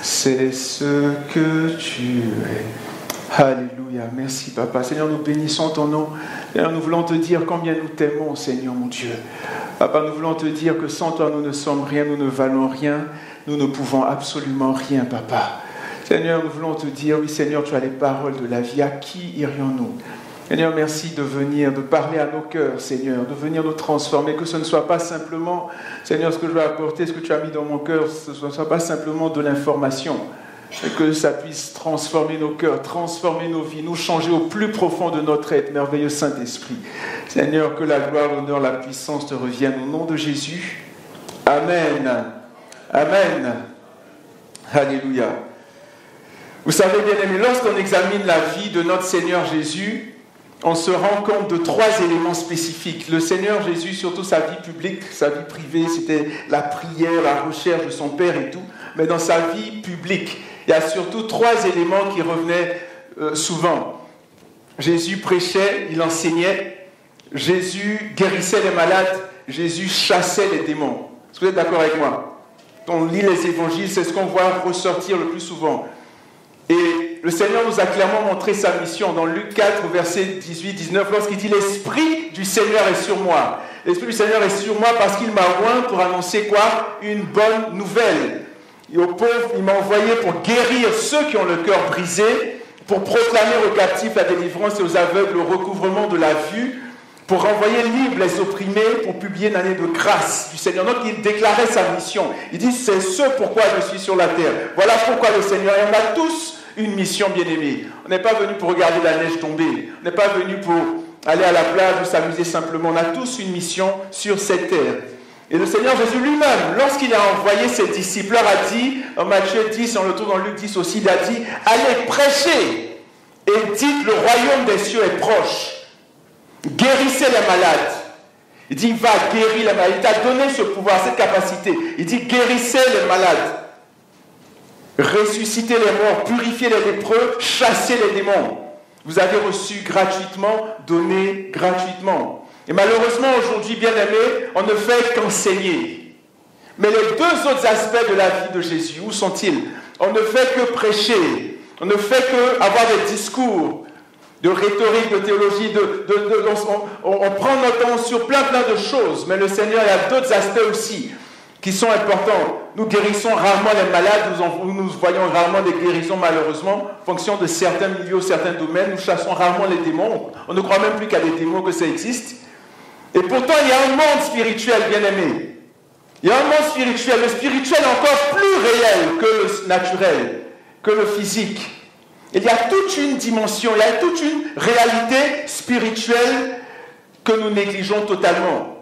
c'est ce que tu es. Alléluia, merci Papa. Seigneur, nous bénissons ton nom. Seigneur, nous voulons te dire combien nous t'aimons, Seigneur mon Dieu. Papa, nous voulons te dire que sans toi, nous ne sommes rien, nous ne valons rien, nous ne pouvons absolument rien, Papa. Seigneur, nous voulons te dire, oui Seigneur, tu as les paroles de la vie, à qui irions-nous? Seigneur, merci de venir, de parler à nos cœurs, Seigneur, de venir nous transformer, que ce ne soit pas simplement, Seigneur, ce que je vais apporter, ce que tu as mis dans mon cœur, ce ne soit pas simplement de l'information, mais que ça puisse transformer nos cœurs, transformer nos vies, nous changer au plus profond de notre être, merveilleux Saint-Esprit. Seigneur, que la gloire, l'honneur, la puissance te reviennent au nom de Jésus. Amen. Amen. Alléluia. Vous savez, bien-aimés, lorsqu'on examine la vie de notre Seigneur Jésus, on se rend compte de 3 éléments spécifiques. Le Seigneur Jésus, surtout sa vie publique, sa vie privée, c'était la prière, la recherche de son Père et tout. Mais dans sa vie publique, il y a surtout 3 éléments qui revenaient souvent. Jésus prêchait, il enseignait. Jésus guérissait les malades. Jésus chassait les démons. Est-ce que vous êtes d'accord avec moi? Quand on lit les évangiles, c'est ce qu'on voit ressortir le plus souvent. Et le Seigneur nous a clairement montré sa mission dans Luc 4, verset 18-19, lorsqu'il dit « L'Esprit du Seigneur est sur moi. L'Esprit du Seigneur est sur moi parce qu'il m'a oint pour annoncer quoi? Une bonne nouvelle. Et aux pauvres, il m'a envoyé pour guérir ceux qui ont le cœur brisé, pour proclamer aux captifs la délivrance et aux aveugles le recouvrement de la vue, pour renvoyer libres les opprimés, pour publier une année de grâce du Seigneur. » Donc il déclarait sa mission. Il dit « C'est ce pourquoi je suis sur la terre. » Voilà pourquoi le Seigneur, et on a tous une mission, bien-aimée. On n'est pas venu pour regarder la neige tomber. On n'est pas venu pour aller à la plage ou s'amuser simplement. On a tous une mission sur cette terre. Et le Seigneur Jésus lui-même, lorsqu'il a envoyé ses disciples, leur a dit, en Matthieu 10, on le trouve dans Luc 10 aussi, il a dit « Allez prêcher et dites le royaume des cieux est proche. Guérissez les malades. » Il dit « Va guérir les malades. » Il t'a donné ce pouvoir, cette capacité. Il dit « Guérissez les malades. Ressuscitez les morts, purifiez les lépreux, chassez les démons. » Vous avez reçu gratuitement, donné gratuitement. Et malheureusement, aujourd'hui, bien-aimés, on ne fait qu'enseigner. Mais les 2 autres aspects de la vie de Jésus, où sont-ils? On ne fait que prêcher. On ne fait que avoir des discours de rhétorique, de théologie. On prend notre temps sur plein de choses. Mais le Seigneur, il y a d'autres aspects aussi qui sont importants. Nous guérissons rarement les malades, nous voyons rarement des guérisons malheureusement, en fonction de certains milieux, certains domaines, nous chassons rarement les démons. On ne croit même plus qu'il y a des démons, que ça existe. Et pourtant, il y a un monde spirituel, bien-aimé. Il y a un monde spirituel. Le spirituel est encore plus réel que le naturel, que le physique. Il y a toute une dimension, il y a toute une réalité spirituelle que nous négligeons totalement.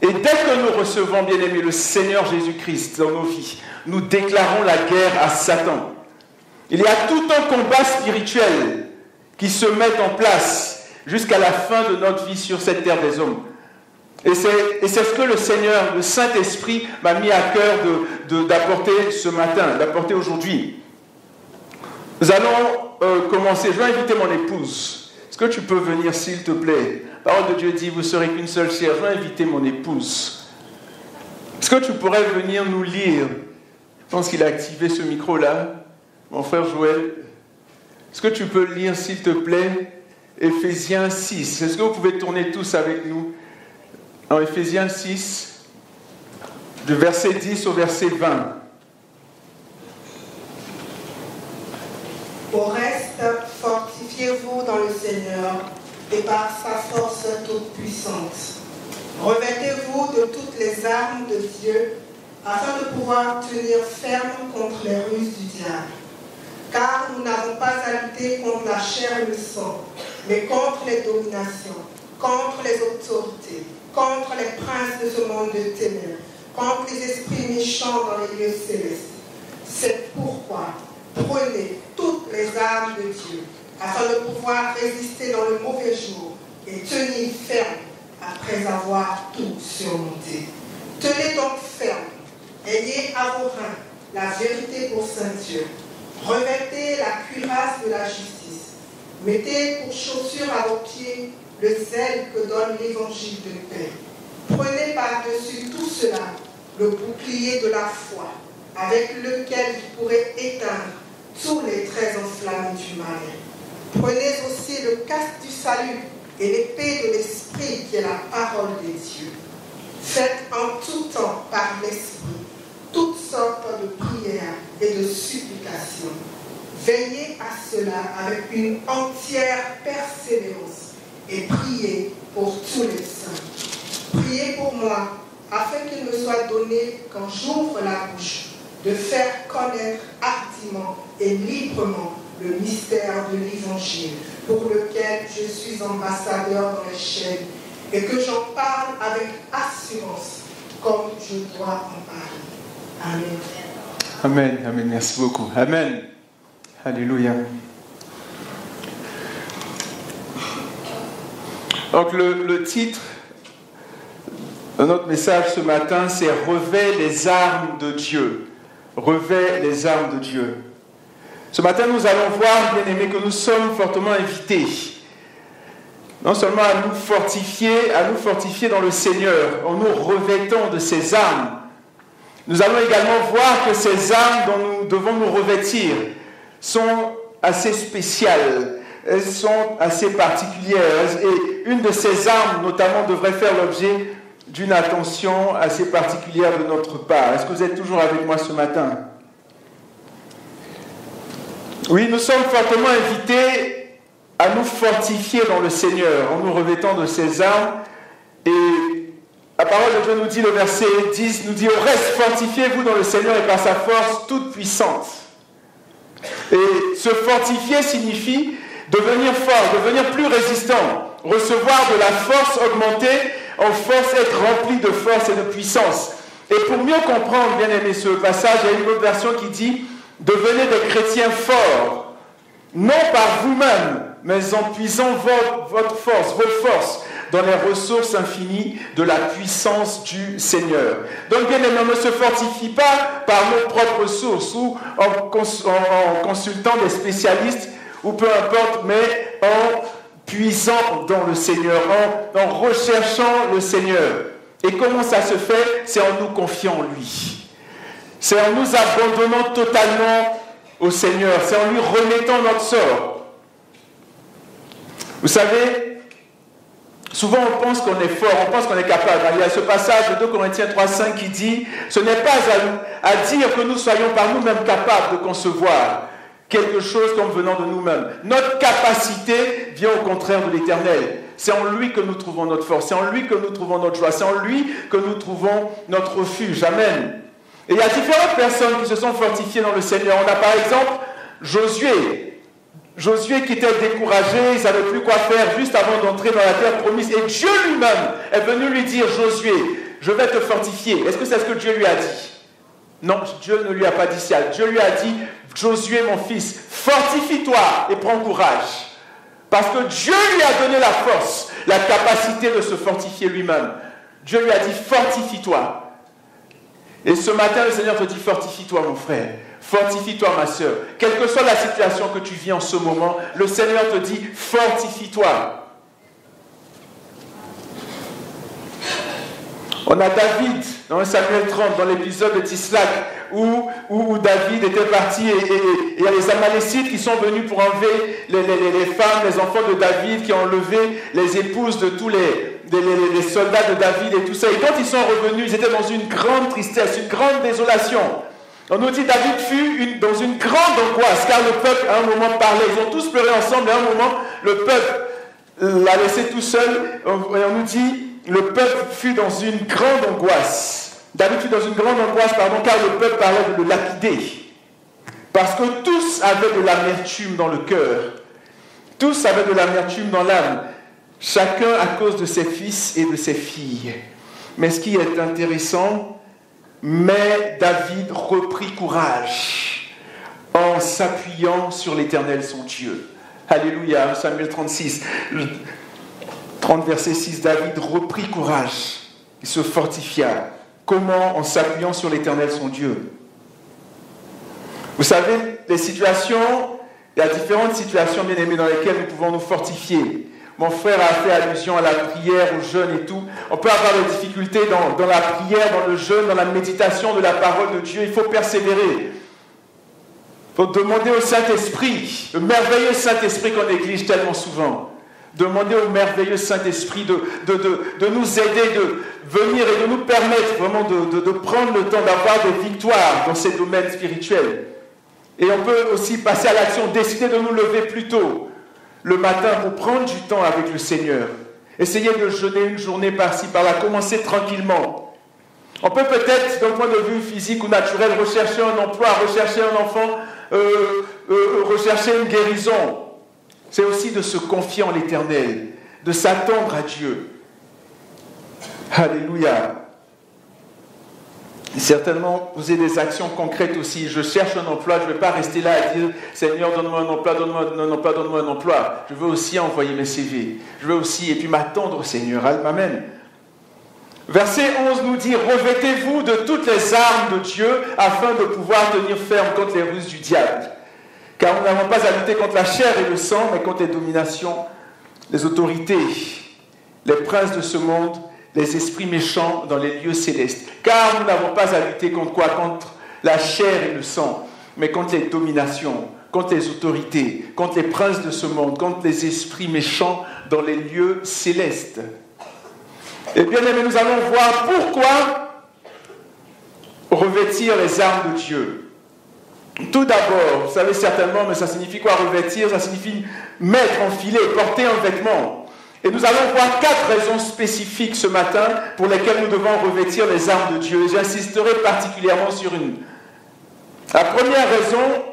Et dès que nous recevons, bien-aimés, le Seigneur Jésus-Christ dans nos vies, nous déclarons la guerre à Satan. Il y a tout un combat spirituel qui se met en place jusqu'à la fin de notre vie sur cette terre des hommes. Et c'est ce que le Seigneur, le Saint-Esprit, m'a mis à cœur d'apporter ce matin, d'apporter aujourd'hui. Nous allons commencer. Je vais inviter mon épouse. Est-ce que tu peux venir, s'il te plaît? La parole de Dieu dit, vous ne serez qu'une seule chair. Je vais inviter mon épouse. Est-ce que tu pourrais venir nous lire? Je pense qu'il a activé ce micro-là. Mon frère Joël. Est-ce que tu peux lire, s'il te plaît, Éphésiens 6? Est-ce que vous pouvez tourner tous avec nous? En Éphésiens 6, du verset 10 au verset 20. Au reste, fortifiez-vous dans le Seigneur et par sa force toute puissante. Revêtez-vous de toutes les armes de Dieu afin de pouvoir tenir ferme contre les ruses du diable. Car nous n'avons pas à lutter contre la chair et le sang, mais contre les dominations, contre les autorités, contre les princes de ce monde de ténèbres, contre les esprits méchants dans les lieux célestes. C'est pourquoi prenez toutes les armes de Dieu, afin de pouvoir résister dans le mauvais jour et tenir ferme après avoir tout surmonté. Tenez donc ferme, ayez à vos reins la vérité pour ceinture, revêtez la cuirasse de la justice, mettez pour chaussure à vos pieds le zèle que donne l'évangile de paix. Prenez par-dessus tout cela le bouclier de la foi, avec lequel vous pourrez tous les traits enflammés du mal. Prenez aussi le casque du salut et l'épée de l'Esprit qui est la parole de Dieu. Faites en tout temps par l'Esprit toutes sortes de prières et de supplications. Veillez à cela avec une entière persévérance et priez pour tous les saints. Priez pour moi, afin qu'il me soit donné, quand j'ouvre la bouche, de faire connaître hardiment et librement le mystère de l'Évangile, pour lequel je suis ambassadeur dans les chaînes, et que j'en parle avec assurance, comme je dois en parler. Amen. Amen, amen, merci beaucoup. Amen. Alléluia. Donc le titre de notre message ce matin, c'est « Revêt les armes de Dieu ». Revêt les armes de Dieu. Ce matin, nous allons voir, bien-aimés, que nous sommes fortement invités, non seulement à nous fortifier dans le Seigneur, en nous revêtant de ses armes. Nous allons également voir que ces armes dont nous devons nous revêtir sont assez spéciales, elles sont assez particulières. Et une de ces armes, notamment, devrait faire l'objet d'une attention assez particulière de notre part. Est-ce que vous êtes toujours avec moi ce matin? Oui, nous sommes fortement invités à nous fortifier dans le Seigneur, en nous revêtant de ses armes. Et la parole de Dieu nous dit, le verset 10, nous dit « Au reste, fortifiez-vous dans le Seigneur et par sa force toute puissante. » Et se fortifier signifie devenir fort, devenir plus résistant, recevoir de la force augmentée, en force, être rempli de force et de puissance. Et pour mieux comprendre, bien aimé, ce passage, il y a une autre version qui dit « Devenez des chrétiens forts, non par vous-même, mais en puisant votre force, vos forces, dans les ressources infinies de la puissance du Seigneur. » Donc, bien aimé, on ne se fortifie pas par nos propres sources ou en consultant des spécialistes ou peu importe, mais en puisant dans le Seigneur, en recherchant le Seigneur. Et comment ça se fait? C'est en nous confiant en lui. C'est en nous abandonnant totalement au Seigneur. C'est en lui remettant notre sort. Vous savez, souvent on pense qu'on est fort, on pense qu'on est capable. Il y a ce passage de 2 Corinthiens 3,5 qui dit « Ce n'est pas à dire que nous soyons par nous-mêmes capables de concevoir quelque chose comme venant de nous-mêmes. Notre capacité vient au contraire de l'Éternel. C'est en lui que nous trouvons notre force, c'est en lui que nous trouvons notre joie, c'est en lui que nous trouvons notre refuge. Amen. Et il y a différentes personnes qui se sont fortifiées dans le Seigneur. On a par exemple Josué. Josué qui était découragé, il ne savait plus quoi faire juste avant d'entrer dans la terre promise. Et Dieu lui-même est venu lui dire, Josué, je vais te fortifier. Est-ce que c'est ce que Dieu lui a dit? Non, Dieu ne lui a pas dit ça. Dieu lui a dit, Josué mon fils, fortifie-toi et prends courage. Parce que Dieu lui a donné la force, la capacité de se fortifier lui-même. Dieu lui a dit, fortifie-toi. Et ce matin, le Seigneur te dit, fortifie-toi mon frère, fortifie-toi ma soeur. Quelle que soit la situation que tu vis en ce moment, le Seigneur te dit, fortifie-toi. On a David dans 1 Samuel 30, dans l'épisode de Tislac, où David était parti et il y a les Amalécites qui sont venus pour enlever les femmes, les enfants de David, qui ont enlevé les épouses de tous les soldats de David et tout ça. Et quand ils sont revenus, ils étaient dans une grande tristesse, une grande désolation. On nous dit David fut dans une grande angoisse, car le peuple à un moment parlait. Ils ont tous pleuré ensemble et à un moment, le peuple l'a laissé tout seul. Et on nous dit, le peuple fut dans une grande angoisse. David fut dans une grande angoisse, car le peuple parlait de le lapider. Parce que tous avaient de l'amertume dans le cœur. Tous avaient de l'amertume dans l'âme. Chacun à cause de ses fils et de ses filles. Mais ce qui est intéressant, mais David reprit courage en s'appuyant sur l'Éternel son Dieu. Alléluia, Samuel 36, 30 verset 6, David reprit courage, il se fortifia. Comment? En s'appuyant sur l'Éternel son Dieu. Vous savez, il y a différentes situations, bien aimées, dans lesquelles nous pouvons nous fortifier. Mon frère a fait allusion à la prière, au jeûne et tout. On peut avoir des difficultés dans la prière, dans le jeûne, dans la méditation de la parole de Dieu. Il faut persévérer. Il Donc demandez au Saint-Esprit, le merveilleux Saint-Esprit qu'on néglige tellement souvent. Demandez au merveilleux Saint-Esprit de nous aider, de venir et de nous permettre vraiment de prendre le temps d'avoir des victoires dans ces domaines spirituels. Et on peut aussi passer à l'action, décider de nous lever plus tôt le matin pour prendre du temps avec le Seigneur. Essayez de jeûner une journée par-ci, par-là, commencer tranquillement. On peut peut-être, d'un point de vue physique ou naturel, rechercher un emploi, rechercher un enfant, rechercher une guérison. C'est aussi de se confier en l'Éternel, de s'attendre à Dieu. Alléluia. Certainement, vous avez des actions concrètes aussi. Je cherche un emploi, je ne vais pas rester là à dire « Seigneur, donne-moi un emploi, donne-moi un emploi, donne-moi un emploi. » Je veux aussi envoyer mes CV. Je veux aussi, et puis m'attendre au Seigneur. Amen. Verset 11 nous dit « Revêtez-vous de toutes les armes de Dieu afin de pouvoir tenir ferme contre les ruses du diable. Car nous n'avons pas à lutter contre la chair et le sang, mais contre les dominations, les autorités, les princes de ce monde, les esprits méchants dans les lieux célestes. Car nous n'avons pas à lutter contre quoi? Contre la chair et le sang, mais contre les dominations, contre les autorités, contre les princes de ce monde, contre les esprits méchants dans les lieux célestes. » Et bien aimés, nous allons voir pourquoi revêtir les armes de Dieu. Tout d'abord, vous savez certainement, mais ça signifie quoi revêtir? Ça signifie mettre, enfiler, porter un vêtement. Et nous allons voir 4 raisons spécifiques ce matin pour lesquelles nous devons revêtir les armes de Dieu. Et j'insisterai particulièrement sur une. La première raison,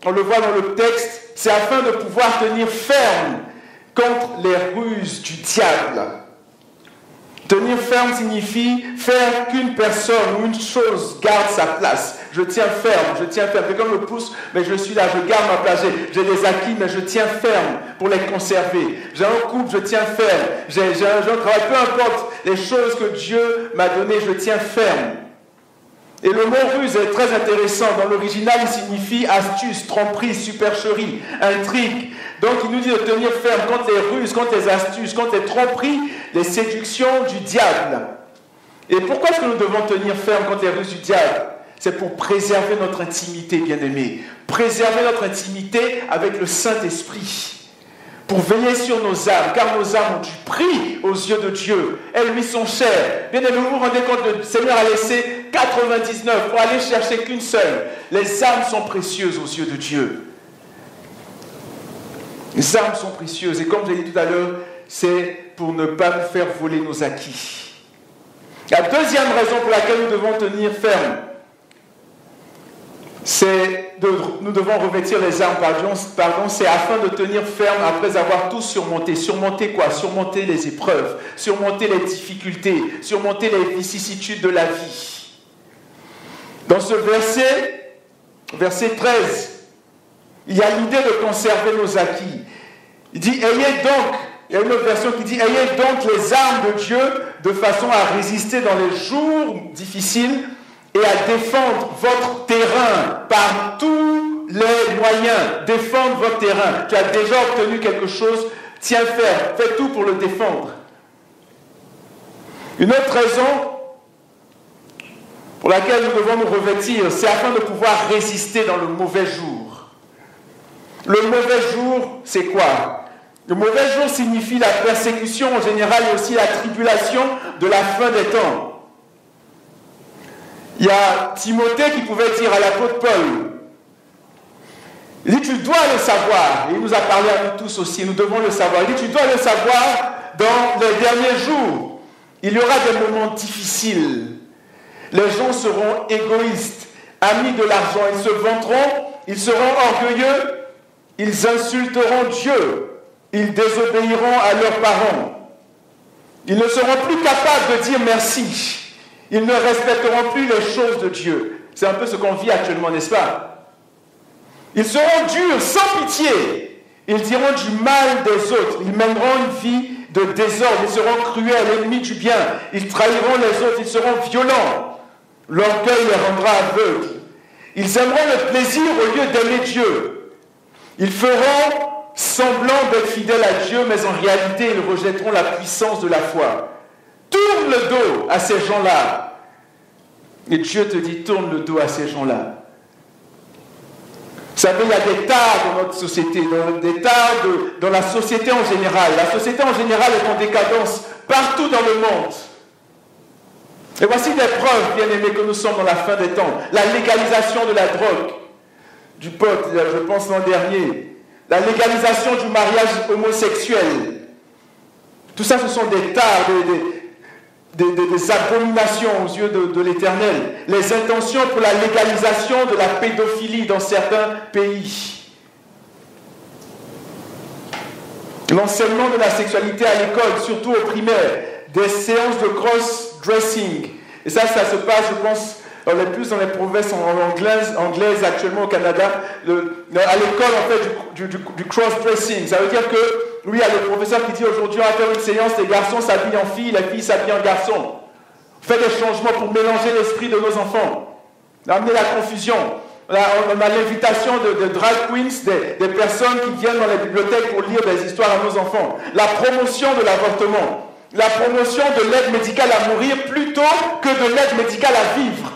on le voit dans le texte, c'est afin de pouvoir tenir ferme contre les ruses du diable. Tenir ferme signifie faire qu'une personne ou une chose garde sa place. Je tiens ferme. Quelqu'un me pousse, mais je suis là, je garde ma place. J'ai des acquis, mais je tiens ferme pour les conserver. J'ai un couple, je tiens ferme. J'ai un travail, peu importe les choses que Dieu m'a données, je tiens ferme. Et le mot ruse est très intéressant. Dans l'original, il signifie astuce, tromperie, supercherie, intrigue. Donc, il nous dit de tenir ferme contre les ruses, contre les astuces, contre les tromperies, les séductions du diable. Et pourquoi est-ce que nous devons tenir ferme contre les ruses du diable? C'est pour préserver notre intimité, bien-aimés. Préserver notre intimité avec le Saint-Esprit. Pour veiller sur nos âmes, car nos âmes ont du prix aux yeux de Dieu. Elles lui sont chères. Bien-aimés, vous vous rendez compte, le Seigneur a laissé 99 pour aller chercher qu'une seule. Les âmes sont précieuses aux yeux de Dieu. Les âmes sont précieuses. Et comme je l'ai dit tout à l'heure, c'est pour ne pas nous faire voler nos acquis. La deuxième raison pour laquelle nous devons tenir ferme, nous devons revêtir les armes, c'est afin de tenir ferme après avoir tout surmonté. Surmonter quoi? Surmonter les épreuves, surmonter les difficultés, surmonter les vicissitudes de la vie. Dans ce verset 13, il y a l'idée de conserver nos acquis. Il dit, il y a une autre version qui dit, ayez donc les armes de Dieu de façon à résister dans les jours difficiles et à défendre votre terrain par tous les moyens. Défendre votre terrain. Tu as déjà obtenu quelque chose, tiens ferme, fais tout pour le défendre. Une autre raison pour laquelle nous devons nous revêtir, c'est afin de pouvoir résister dans le mauvais jour. Le mauvais jour, c'est quoi? Le mauvais jour signifie la persécution en général et aussi la tribulation de la fin des temps. Il y a Timothée qui pouvait dire à l'apôtre Paul, il dit, tu dois le savoir, et il nous a parlé à nous tous aussi, nous devons le savoir. Il dit, tu dois le savoir, dans les derniers jours, il y aura des moments difficiles. Les gens seront égoïstes, amis de l'argent, ils se vanteront, ils seront orgueilleux, ils insulteront Dieu, ils désobéiront à leurs parents. Ils ne seront plus capables de dire merci. Ils ne respecteront plus les choses de Dieu. C'est un peu ce qu'on vit actuellement, n'est-ce pas? Ils seront durs, sans pitié. Ils diront du mal des autres. Ils mèneront une vie de désordre. Ils seront cruels, ennemis du bien. Ils trahiront les autres. Ils seront violents. L'orgueil les rendra aveugles. Ils aimeront le plaisir au lieu d'aimer Dieu. Ils feront semblant d'être fidèles à Dieu, mais en réalité, ils rejetteront la puissance de la foi. Tourne le dos à ces gens-là. Et Dieu te dit, tourne le dos à ces gens-là. Vous savez, il y a des tares dans notre société, des tares dans la société en général. La société en général est en décadence partout dans le monde. Et voici des preuves, bien aimés, que nous sommes dans la fin des temps. La légalisation de la drogue, du pot, je pense l'an dernier. La légalisation du mariage homosexuel. Tout ça, ce sont des tares, des abominations aux yeux de l'Éternel. Les intentions pour la légalisation de la pédophilie dans certains pays. L'enseignement de la sexualité à l'école, surtout au primaire. Des séances de cross-dressing. Et ça se passe, je pense, plus dans les provinces anglaises actuellement au Canada. À l'école, en fait, du cross-dressing. Ça veut dire que, oui, il y a le professeur qui dit aujourd'hui, on va faire une séance, les garçons s'habillent en filles, les filles s'habillent en garçons. On fait des changements pour mélanger l'esprit de nos enfants. Amener la confusion. Là, on a l'invitation de drag queens, des personnes qui viennent dans les bibliothèques pour lire des histoires à nos enfants. La promotion de l'avortement. La promotion de l'aide médicale à mourir plutôt que de l'aide médicale à vivre.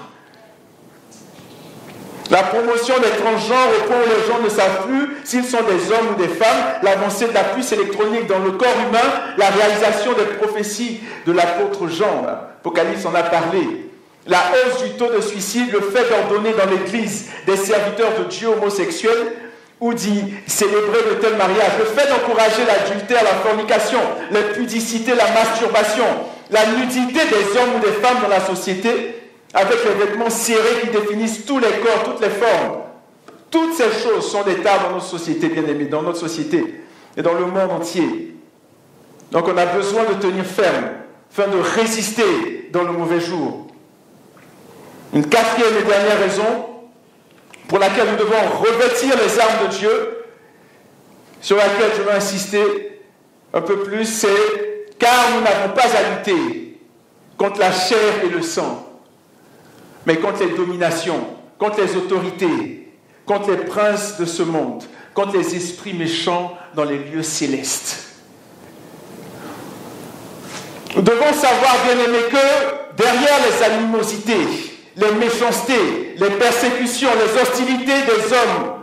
La promotion des transgenres au point où les gens ne savent plus s'ils sont des hommes ou des femmes, l'avancée de la puce électronique dans le corps humain, la réalisation des prophéties de l'apôtre Jean, l'Apocalypse en a parlé, la hausse du taux de suicide, le fait d'ordonner dans l'Église des serviteurs de Dieu homosexuels ou d'y célébrer de tels mariages, le fait d'encourager l'adultère, la fornication, l'impudicité, la masturbation, la nudité des hommes ou des femmes dans la société, avec les vêtements serrés qui définissent tous les corps, toutes les formes. Toutes ces choses sont des tares dans notre société, bien aimés, dans notre société et dans le monde entier. Donc on a besoin de tenir ferme, afin de résister dans le mauvais jour. Une quatrième et dernière raison pour laquelle nous devons revêtir les armes de Dieu, sur laquelle je veux insister un peu plus, c'est car nous n'avons pas à lutter contre la chair et le sang, mais contre les dominations, contre les autorités, contre les princes de ce monde, contre les esprits méchants dans les lieux célestes. Nous devons savoir, bien aimés, que derrière les animosités, les méchancetés, les persécutions, les hostilités des hommes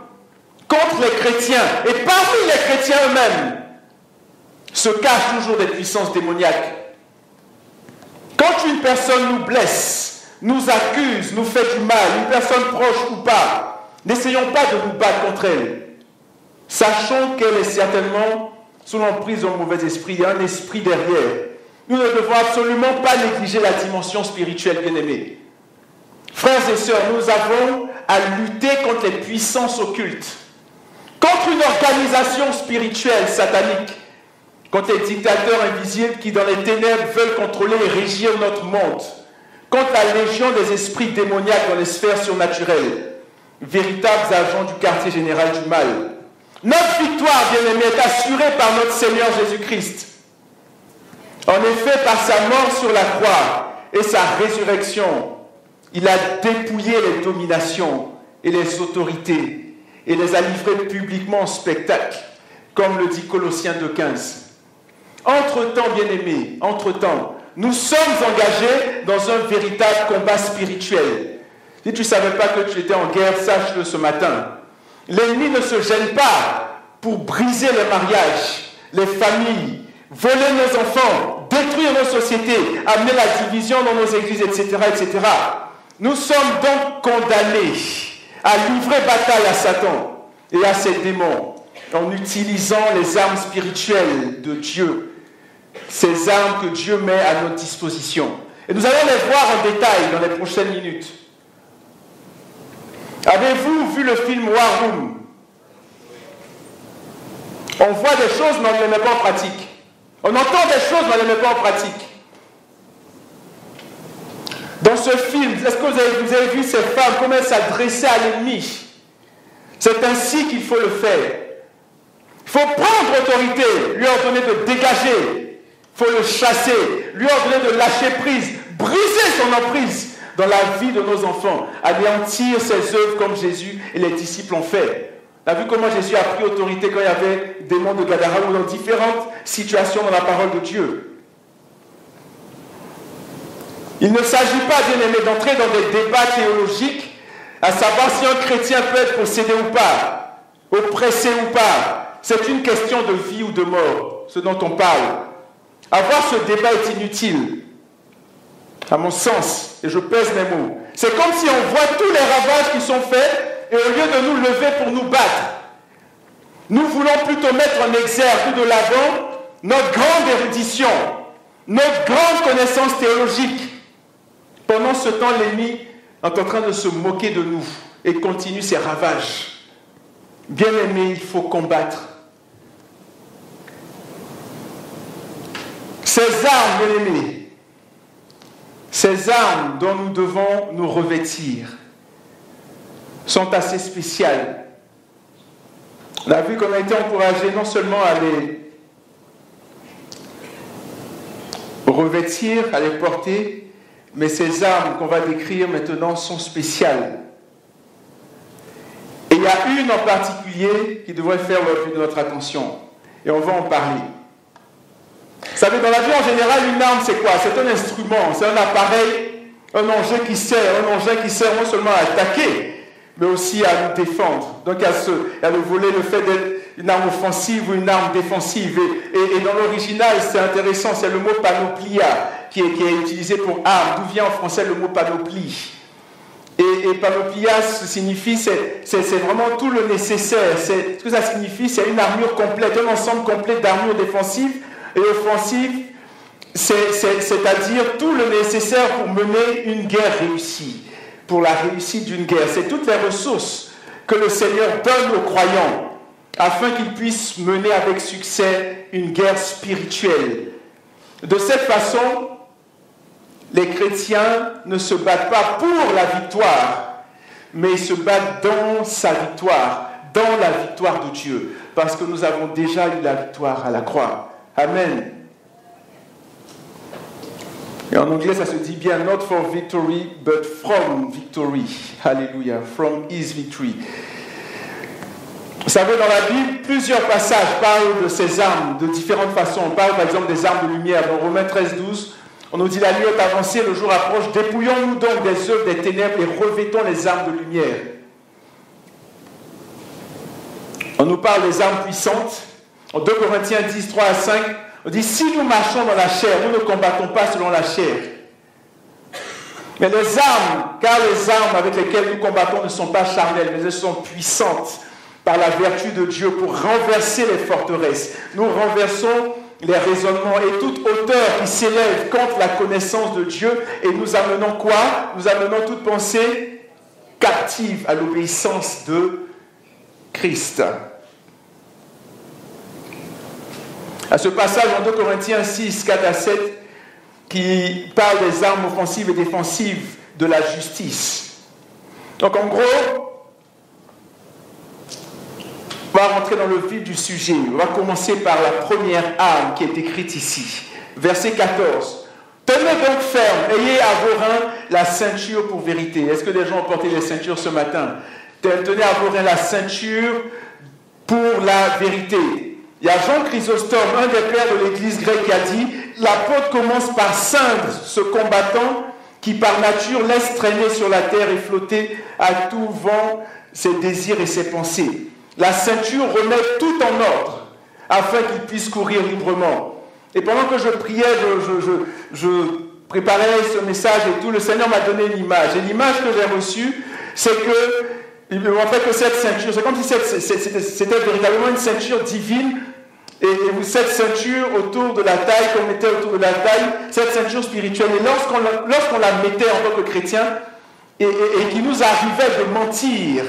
contre les chrétiens, et parmi les chrétiens eux-mêmes, se cachent toujours des puissances démoniaques. Quand une personne nous blesse, nous accuse, nous fait du mal, une personne proche ou pas, n'essayons pas de nous battre contre elle. Sachons qu'elle est certainement sous l'emprise d'un mauvais esprit, il y a un esprit derrière. Nous ne devons absolument pas négliger la dimension spirituelle, bien-aimée. Frères et sœurs, nous avons à lutter contre les puissances occultes, contre une organisation spirituelle satanique, contre les dictateurs invisibles qui, dans les ténèbres, veulent contrôler et régir notre monde, contre la légion des esprits démoniaques dans les sphères surnaturelles, véritables agents du quartier général du mal. Notre victoire, bien-aimés, est assurée par notre Seigneur Jésus-Christ. En effet, par sa mort sur la croix et sa résurrection, il a dépouillé les dominations et les autorités et les a livrées publiquement en spectacle, comme le dit Colossiens 2,15. Entre-temps, bien-aimés, entre-temps, nous sommes engagés dans un véritable combat spirituel. Si tu ne savais pas que tu étais en guerre, sache-le ce matin. L'ennemi ne se gêne pas pour briser les mariages, les familles, voler nos enfants, détruire nos sociétés, amener la division dans nos églises, etc., etc. Nous sommes donc condamnés à livrer bataille à Satan et à ses démons en utilisant les armes spirituelles de Dieu, ces armes que Dieu met à notre disposition. Et nous allons les voir en détail dans les prochaines minutes. Avez-vous vu le film War Room? On voit des choses, mais on ne les met pas en pratique. On entend des choses, mais on ne les met pas en pratique. Dans ce film, est-ce que vous avez vu ces femmes, comment elles s'adressaient à l'ennemi? C'est ainsi qu'il faut le faire. Il faut prendre autorité, lui ordonner de dégager. Il faut le chasser, lui ordonner de lâcher prise, briser son emprise dans la vie de nos enfants, anéantir ses œuvres comme Jésus et les disciples ont fait. On a vu comment Jésus a pris autorité quand il y avait des démons de Gadara ou dans différentes situations dans la parole de Dieu. Il ne s'agit pas, bien aimé, d'entrer dans des débats théologiques à savoir si un chrétien peut être possédé ou pas, oppressé ou pas. C'est une question de vie ou de mort, ce dont on parle. Avoir ce débat est inutile, à mon sens, et je pèse mes mots. C'est comme si on voit tous les ravages qui sont faits, et au lieu de nous lever pour nous battre, nous voulons plutôt mettre en exergue tout de l'avant notre grande érudition, notre grande connaissance théologique. Pendant ce temps, l'ennemi est en train de se moquer de nous et continue ses ravages. Bien-aimés, il faut combattre. Ces armes, bien-aimés, ces armes dont nous devons nous revêtir sont assez spéciales. On a vu qu'on a été encouragé non seulement à les revêtir, à les porter, mais ces armes qu'on va décrire maintenant sont spéciales. Et il y a une en particulier qui devrait faire l'objet de notre attention. Et on va en parler. Vous savez, dans la vie en général, une arme, c'est quoi? C'est un instrument, c'est un appareil, un engin qui sert non seulement à attaquer, mais aussi à nous défendre. Donc il y a le volet, le fait d'être une arme offensive ou une arme défensive. Et dans l'original, c'est intéressant, c'est le mot panoplia qui est utilisé pour arme. D'où vient en français le mot panoplie? Et panoplia signifie, c'est vraiment tout le nécessaire. Ce que ça signifie, c'est une armure complète, un ensemble complet d'armures défensives et offensives, c'est-à-dire tout le nécessaire pour mener une guerre réussie, pour la réussite d'une guerre. C'est toutes les ressources que le Seigneur donne aux croyants afin qu'ils puissent mener avec succès une guerre spirituelle. De cette façon, les chrétiens ne se battent pas pour la victoire, mais ils se battent dans sa victoire, dans la victoire de Dieu, parce que nous avons déjà eu la victoire à la croix. Amen. Et en anglais, ça se dit bien, not for victory, but from victory. Alléluia, from his victory. Vous savez, dans la Bible, plusieurs passages parlent de ces armes de différentes façons. On parle par exemple des armes de lumière. Dans Romains 13:12, on nous dit, la nuit est avancée, le jour approche, dépouillons-nous donc des œuvres des ténèbres et revêtons les armes de lumière. On nous parle des armes puissantes. En 2 Corinthiens 10, 3 à 5, on dit, si nous marchons dans la chair, nous ne combattons pas selon la chair. Mais les armes, car les armes avec lesquelles nous combattons ne sont pas charnelles, mais elles sont puissantes par la vertu de Dieu pour renverser les forteresses. Nous renversons les raisonnements et toute hauteur qui s'élève contre la connaissance de Dieu, et nous amenons quoi? Nous amenons toute pensée captive à l'obéissance de Christ. À ce passage en 2 Corinthiens 6, 4 à 7, qui parle des armes offensives et défensives de la justice. Donc en gros, on va rentrer dans le vif du sujet. On va commencer par la première arme qui est écrite ici. Verset 14. Tenez donc ferme, ayez à vos reins la ceinture pour vérité. Est-ce que des gens ont porté les ceintures ce matin? Tenez à vos reins la ceinture pour la vérité. Il y a Jean Chrysostome, un des pères de l'église grecque, qui a dit « L'apôtre commence par ceindre ce combattant qui par nature laisse traîner sur la terre et flotter à tout vent ses désirs et ses pensées. La ceinture remet tout en ordre afin qu'il puisse courir librement. » Et pendant que je priais, je préparais ce message et tout, le Seigneur m'a donné une image. Et l'image que j'ai reçue, c'est que cette ceinture, c'est comme si c'était véritablement une ceinture divine. Et cette ceinture autour de la taille, qu'on mettait autour de la taille, cette ceinture spirituelle. Et lorsqu'on la mettait en tant que chrétien, et qu'il nous arrivait de mentir,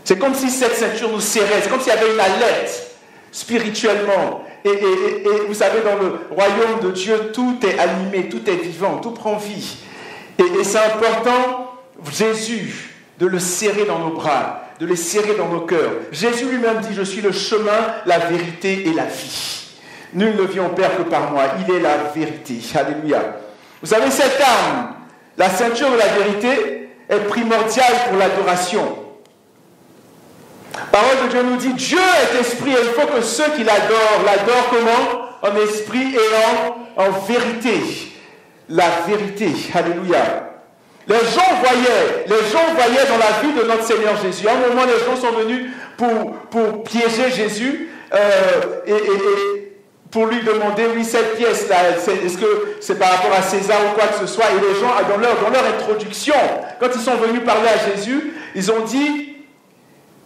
c'est comme si cette ceinture nous serrait, c'est comme s'il y avait une alerte spirituellement. Et vous savez, dans le royaume de Dieu, tout est animé, tout est vivant, tout prend vie. Et c'est important, Jésus, de le serrer dans nos bras, de le serrer dans nos cœurs. Jésus lui-même dit, je suis le chemin, la vérité et la vie. Nul ne vient au Père que par moi. Il est la vérité. Alléluia. Vous savez, cette arme, la ceinture de la vérité, est primordiale pour l'adoration. La parole de Dieu nous dit, Dieu est esprit et il faut que ceux qui l'adorent comment? En esprit et en vérité. La vérité. Alléluia. Les gens voyaient dans la vie de notre Seigneur Jésus. À un moment, les gens sont venus pour piéger Jésus et pour lui demander, oui, cette pièce-là, est-ce que c'est par rapport à César ou quoi que ce soit? Et les gens, dans leur introduction, quand ils sont venus parler à Jésus, ils ont dit,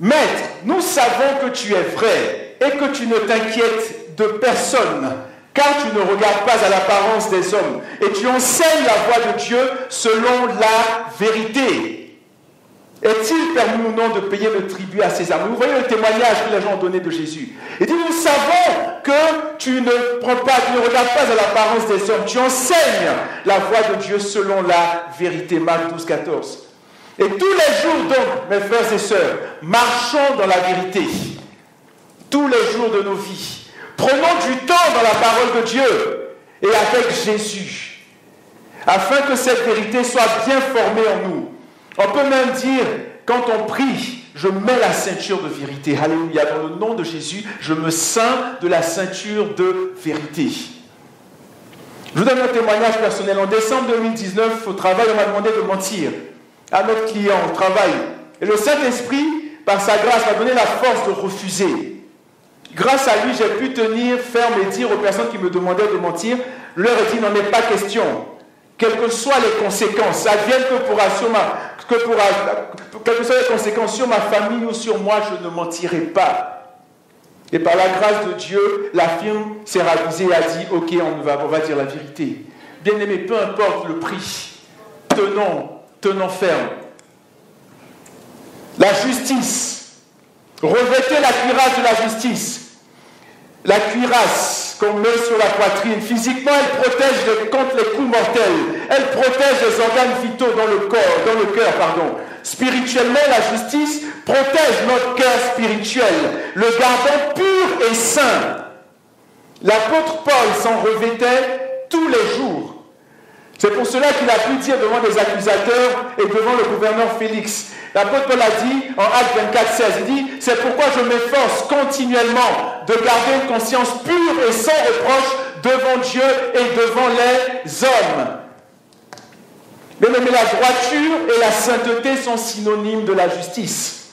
Maître, nous savons que tu es vrai et que tu ne t'inquiètes de personne, car tu ne regardes pas à l'apparence des hommes et tu enseignes la voie de Dieu selon la vérité. Est-il permis ou non de payer le tribut à César? Vous voyez le témoignage que les gens ont donné de Jésus. Il dit, nous savons que tu ne regardes pas à l'apparence des hommes, tu enseignes la voie de Dieu selon la vérité. Marc 12, 14. Et tous les jours donc, mes frères et sœurs, marchons dans la vérité. Tous les jours de nos vies. Prenons du temps dans la parole de Dieu et avec Jésus, afin que cette vérité soit bien formée en nous. On peut même dire, quand on prie, je mets la ceinture de vérité. Alléluia. Dans le nom de Jésus, je me ceins de la ceinture de vérité. Je vous donne un témoignage personnel. En décembre 2019, au travail, on m'a demandé de mentir à notre client au travail. Et le Saint-Esprit, par sa grâce, m'a donné la force de refuser. Grâce à lui, j'ai pu tenir ferme et dire aux personnes qui me demandaient de mentir, leur ai dit, n'en est pas question. Quelles que soient les conséquences, ça vienne quelles que soient les conséquences sur ma famille ou sur moi, je ne mentirai pas. Et par la grâce de Dieu, la firme s'est ravisée et a dit, ok, on va dire la vérité. Bien-aimés, peu importe le prix, tenons ferme. La justice. Revêtez la cuirasse de la justice. La cuirasse qu'on met sur la poitrine, physiquement, elle protège contre les coups mortels. Elle protège les organes vitaux dans le cœur. Spirituellement, la justice protège notre cœur spirituel, le gardant pur et saint. L'apôtre Paul s'en revêtait tous les jours. C'est pour cela qu'il a pu dire devant des accusateurs et devant le gouverneur Félix. L'apôtre Paul a dit en Actes 24, 16, il dit, c'est pourquoi je m'efforce continuellement de garder une conscience pure et sans reproche devant Dieu et devant les hommes. Mais la droiture et la sainteté sont synonymes de la justice.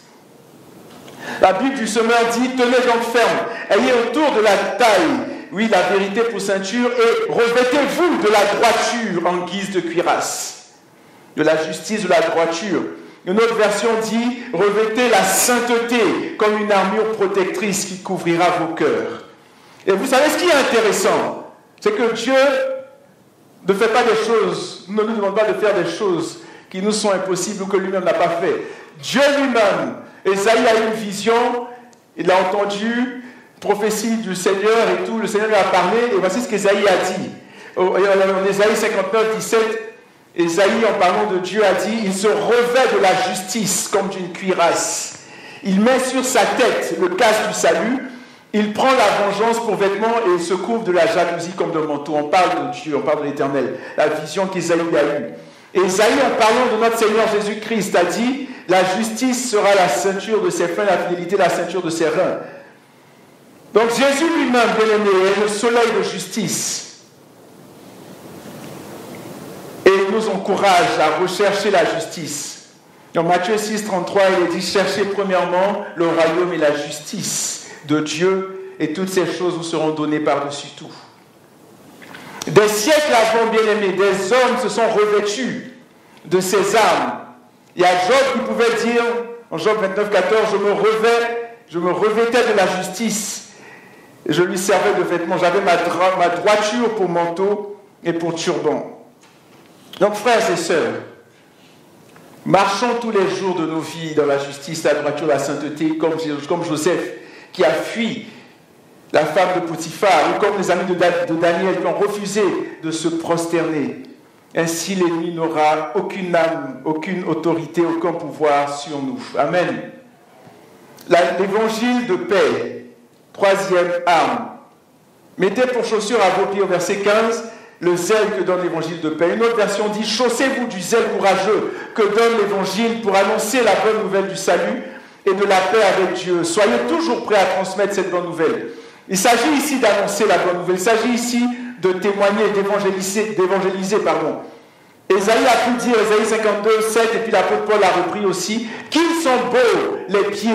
La Bible du semeur dit, tenez donc ferme, ayez autour de la taille, oui, la vérité pour ceinture, et revêtez-vous de la droiture en guise de cuirasse. De la justice, de la droiture. Une autre version dit, revêtez la sainteté comme une armure protectrice qui couvrira vos cœurs. Et vous savez ce qui est intéressant, c'est que Dieu ne fait pas des choses, ne nous demande pas de faire des choses qui nous sont impossibles ou que lui-même n'a pas fait. Dieu lui-même, Ésaïe a eu une vision, il a entendu, prophétie du Seigneur et tout, le Seigneur lui a parlé, et voici ce qu'Ésaïe a dit. En Ésaïe 59, 17, Ésaïe, en parlant de Dieu, a dit, il se revêt de la justice comme d'une cuirasse. Il met sur sa tête le casque du salut, il prend la vengeance pour vêtement et il se couvre de la jalousie comme de manteau. On parle de Dieu, on parle de l'Éternel, la vision qu'Ésaïe a eue. Et Ésaïe, en parlant de notre Seigneur Jésus-Christ, a dit, la justice sera la ceinture de ses freins, la fidélité la ceinture de ses reins. Donc Jésus lui-même, bien-aimé, est le soleil de justice. Et il nous encourage à rechercher la justice. Dans Matthieu 6, 33, il est dit, cherchez premièrement le royaume et la justice de Dieu, et toutes ces choses vous seront données par-dessus tout. Des siècles avant, bien-aimés, des hommes se sont revêtus de ces armes. Il y a Job qui pouvait dire, en Job 29, 14, je me revêtais de la justice, et je lui servais de vêtements. J'avais ma droiture pour manteau et pour turban. Donc, frères et sœurs, marchons tous les jours de nos vies dans la justice, la droiture, la sainteté, comme Joseph, qui a fui la femme de Potiphar, ou comme les amis de Daniel qui ont refusé de se prosterner. Ainsi, l'ennemi n'aura aucune âme, aucune autorité, aucun pouvoir sur nous. Amen. L'évangile de paix, troisième arme. Mettez pour chaussure à vos pieds, au verset 15, le zèle que donne l'évangile de paix. Une autre version dit, chaussez-vous du zèle courageux que donne l'évangile pour annoncer la bonne nouvelle du salut et de la paix avec Dieu. Soyez toujours prêts à transmettre cette bonne nouvelle. Il s'agit ici d'annoncer la bonne nouvelle. Il s'agit ici de témoigner, d'évangéliser. Ésaïe a pu dire, Ésaïe 52, 7, et puis l'apôtre Paul a repris aussi, qu'ils sont beaux les pieds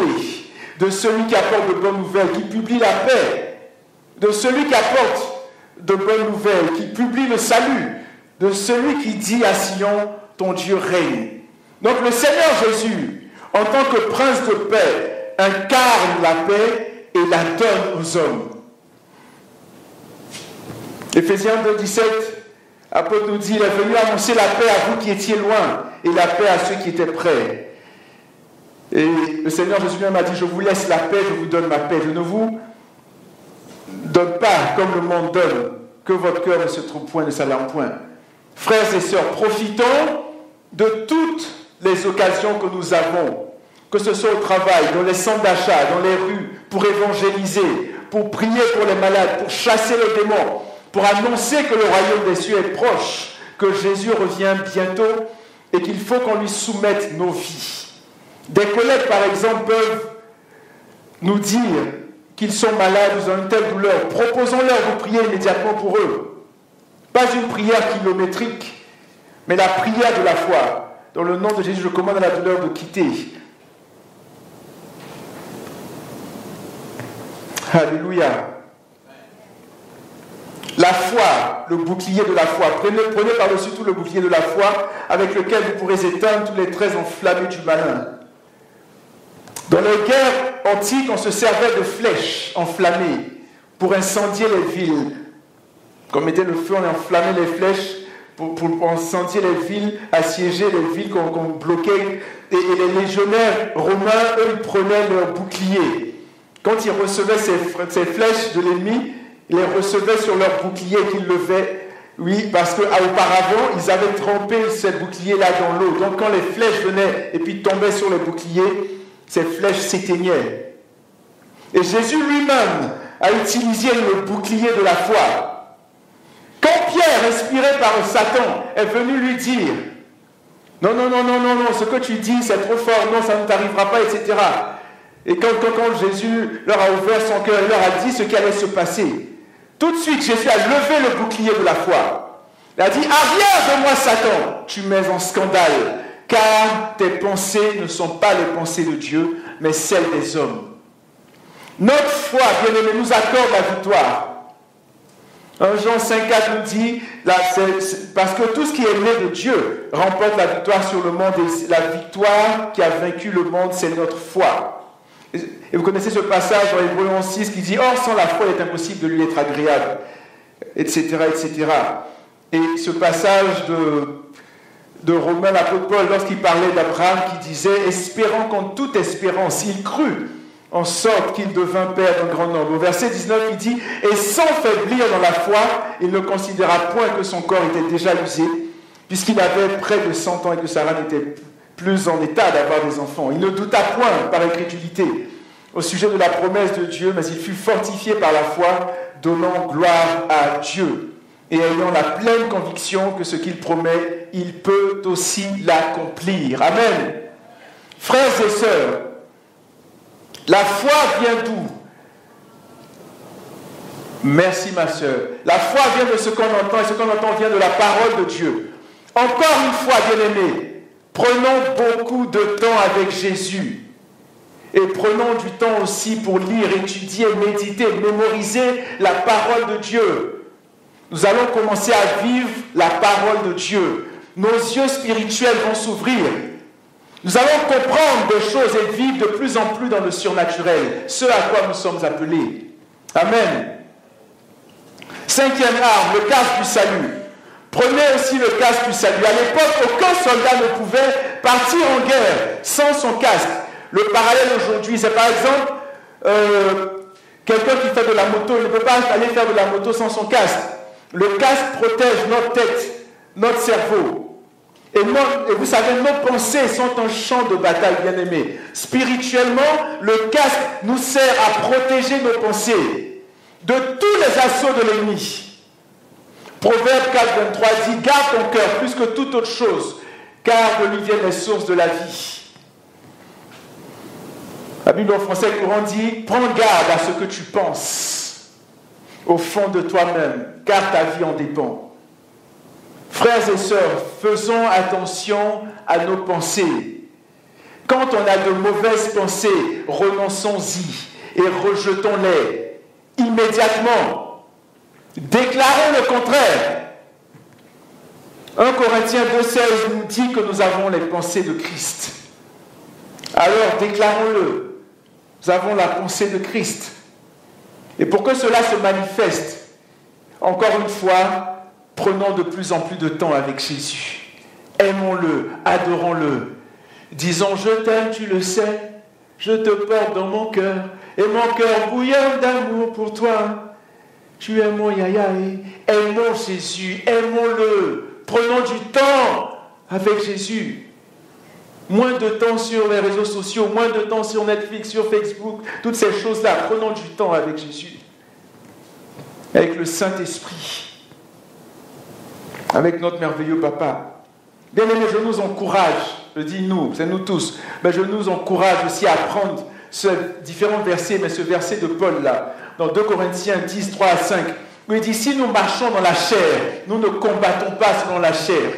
de celui qui apporte de bonnes nouvelles, qui publie la paix, de celui qui apporte de bonnes nouvelles, qui publie le salut, de celui qui dit à Sion, ton Dieu règne. Donc le Seigneur Jésus, en tant que prince de paix, incarne la paix et la donne aux hommes. Éphésiens 2, 17, l'apôtre nous dit, il est venu annoncer la paix à vous qui étiez loin et la paix à ceux qui étaient près. Et le Seigneur Jésus même a dit, je vous laisse la paix, je vous donne ma paix. Je ne vous donne pas comme le monde donne, que votre cœur ne se trouve point, ne s'alarme point. Frères et sœurs, profitons de toutes les occasions que nous avons, que ce soit au travail, dans les centres d'achat, dans les rues, pour évangéliser, pour prier pour les malades, pour chasser les démons, pour annoncer que le royaume des cieux est proche, que Jésus revient bientôt et qu'il faut qu'on lui soumette nos vies. Des collègues, par exemple, peuvent nous dire qu'ils sont malades, ils ont une telle douleur. Proposons-leur de prier immédiatement pour eux. Pas une prière kilométrique, mais la prière de la foi. Dans le nom de Jésus, je commande à la douleur de quitter. Alléluia. La foi, le bouclier de la foi. Prenez par-dessus tout le bouclier de la foi avec lequel vous pourrez éteindre tous les traits enflammés du malin. Dans les guerres antiques, on se servait de flèches enflammées pour incendier les villes. Quand on mettait le feu, on enflammait les flèches pour incendier les villes, assiéger les villes qu'on bloquait. Et les légionnaires romains, eux, ils prenaient leur bouclier. Quand ils recevaient ces flèches de l'ennemi, ils les recevaient sur leur bouclier qu'ils levaient. Oui, parce qu'auparavant, ils avaient trempé ces boucliers-là dans l'eau. Donc quand les flèches venaient et puis tombaient sur les boucliers, ces flèches s'éteignaient. Et Jésus lui-même a utilisé le bouclier de la foi. Quand Pierre, inspiré par Satan, est venu lui dire « Non, ce que tu dis, c'est trop fort, non, ça ne t'arrivera pas, etc. » Et quand Jésus leur a ouvert son cœur et leur a dit ce qui allait se passer, tout de suite, Jésus a levé le bouclier de la foi. Il a dit « Arrière de moi, Satan, tu mets en scandale, car tes pensées ne sont pas les pensées de Dieu, mais celles des hommes. » Notre foi, bien-aimés, nous accorde la victoire. 1 Jean 5,4 nous dit, parce que tout ce qui est né de Dieu remporte la victoire sur le monde, et la victoire qui a vaincu le monde, c'est notre foi. Et vous connaissez ce passage dans Hébreux 11,6 qui dit « Or, sans la foi, il est impossible de lui être agréable, etc. etc. » Et ce passage de Romains, l'apôtre Paul, lorsqu'il parlait d'Abraham, qui disait « Espérant contre toute espérance, il crut, en sorte qu'il devint père d'un grand nombre. » Au verset 19, il dit « Et sans faiblir dans la foi, il ne considéra point que son corps était déjà usé, puisqu'il avait près de 100 ans et que Sarah n'était plus en état d'avoir des enfants. Il ne douta point par incrédulité au sujet de la promesse de Dieu, mais il fut fortifié par la foi, donnant gloire à Dieu, et ayant la pleine conviction que ce qu'il promet, il peut aussi l'accomplir. » Amen. Frères et sœurs, la foi vient d'où? Merci ma sœur. La foi vient de ce qu'on entend, et ce qu'on entend vient de la parole de Dieu. Encore une fois, bien-aimés, prenons beaucoup de temps avec Jésus. Et prenons du temps aussi pour lire, étudier, méditer, mémoriser la parole de Dieu. Nous allons commencer à vivre la parole de Dieu. Nos yeux spirituels vont s'ouvrir. Nous allons comprendre des choses et vivre de plus en plus dans le surnaturel, ce à quoi nous sommes appelés. Amen. 5e arme, le casque du salut. Prenez aussi le casque du salut. À l'époque, aucun soldat ne pouvait partir en guerre sans son casque. Le parallèle aujourd'hui, c'est par exemple quelqu'un qui fait de la moto, il ne peut pas aller faire de la moto sans son casque. Le casque protège notre tête, notre cerveau. Et vous savez, nos pensées sont un champ de bataille, bien-aimés. Spirituellement, le casque nous sert à protéger nos pensées de tous les assauts de l'ennemi. Proverbe 4, 23 dit « Garde ton cœur plus que toute autre chose, car de lui viennent les sources de la vie. » La Bible en français courant dit « Prends garde à ce que tu penses au fond de toi-même, car ta vie en dépend. » Frères et sœurs, faisons attention à nos pensées. Quand on a de mauvaises pensées, renonçons-y et rejetons-les immédiatement. Déclarons le contraire. 1 Corinthiens 2,16 nous dit que nous avons les pensées de Christ. Alors déclarons-le. Nous avons la pensée de Christ. Et pour que cela se manifeste, encore une fois, prenons de plus en plus de temps avec Jésus. Aimons-le, adorons-le. Disons, je t'aime, tu le sais, je te porte dans mon cœur, et mon cœur bouillonne d'amour pour toi. Tu es mon yayaï. Aimons Jésus, aimons-le. Prenons du temps avec Jésus. Moins de temps sur les réseaux sociaux, moins de temps sur Netflix, sur Facebook, toutes ces choses-là. Prenons du temps avec Jésus. Avec le Saint-Esprit. Avec notre merveilleux Papa. Bien-aimés, je nous encourage, je dis nous, c'est nous tous, mais je nous encourage aussi à prendre ce différents versets, mais ce verset de Paul là, dans 2 Corinthiens 10, 3 à 5, où il dit, si nous marchons dans la chair, nous ne combattons pas selon la chair.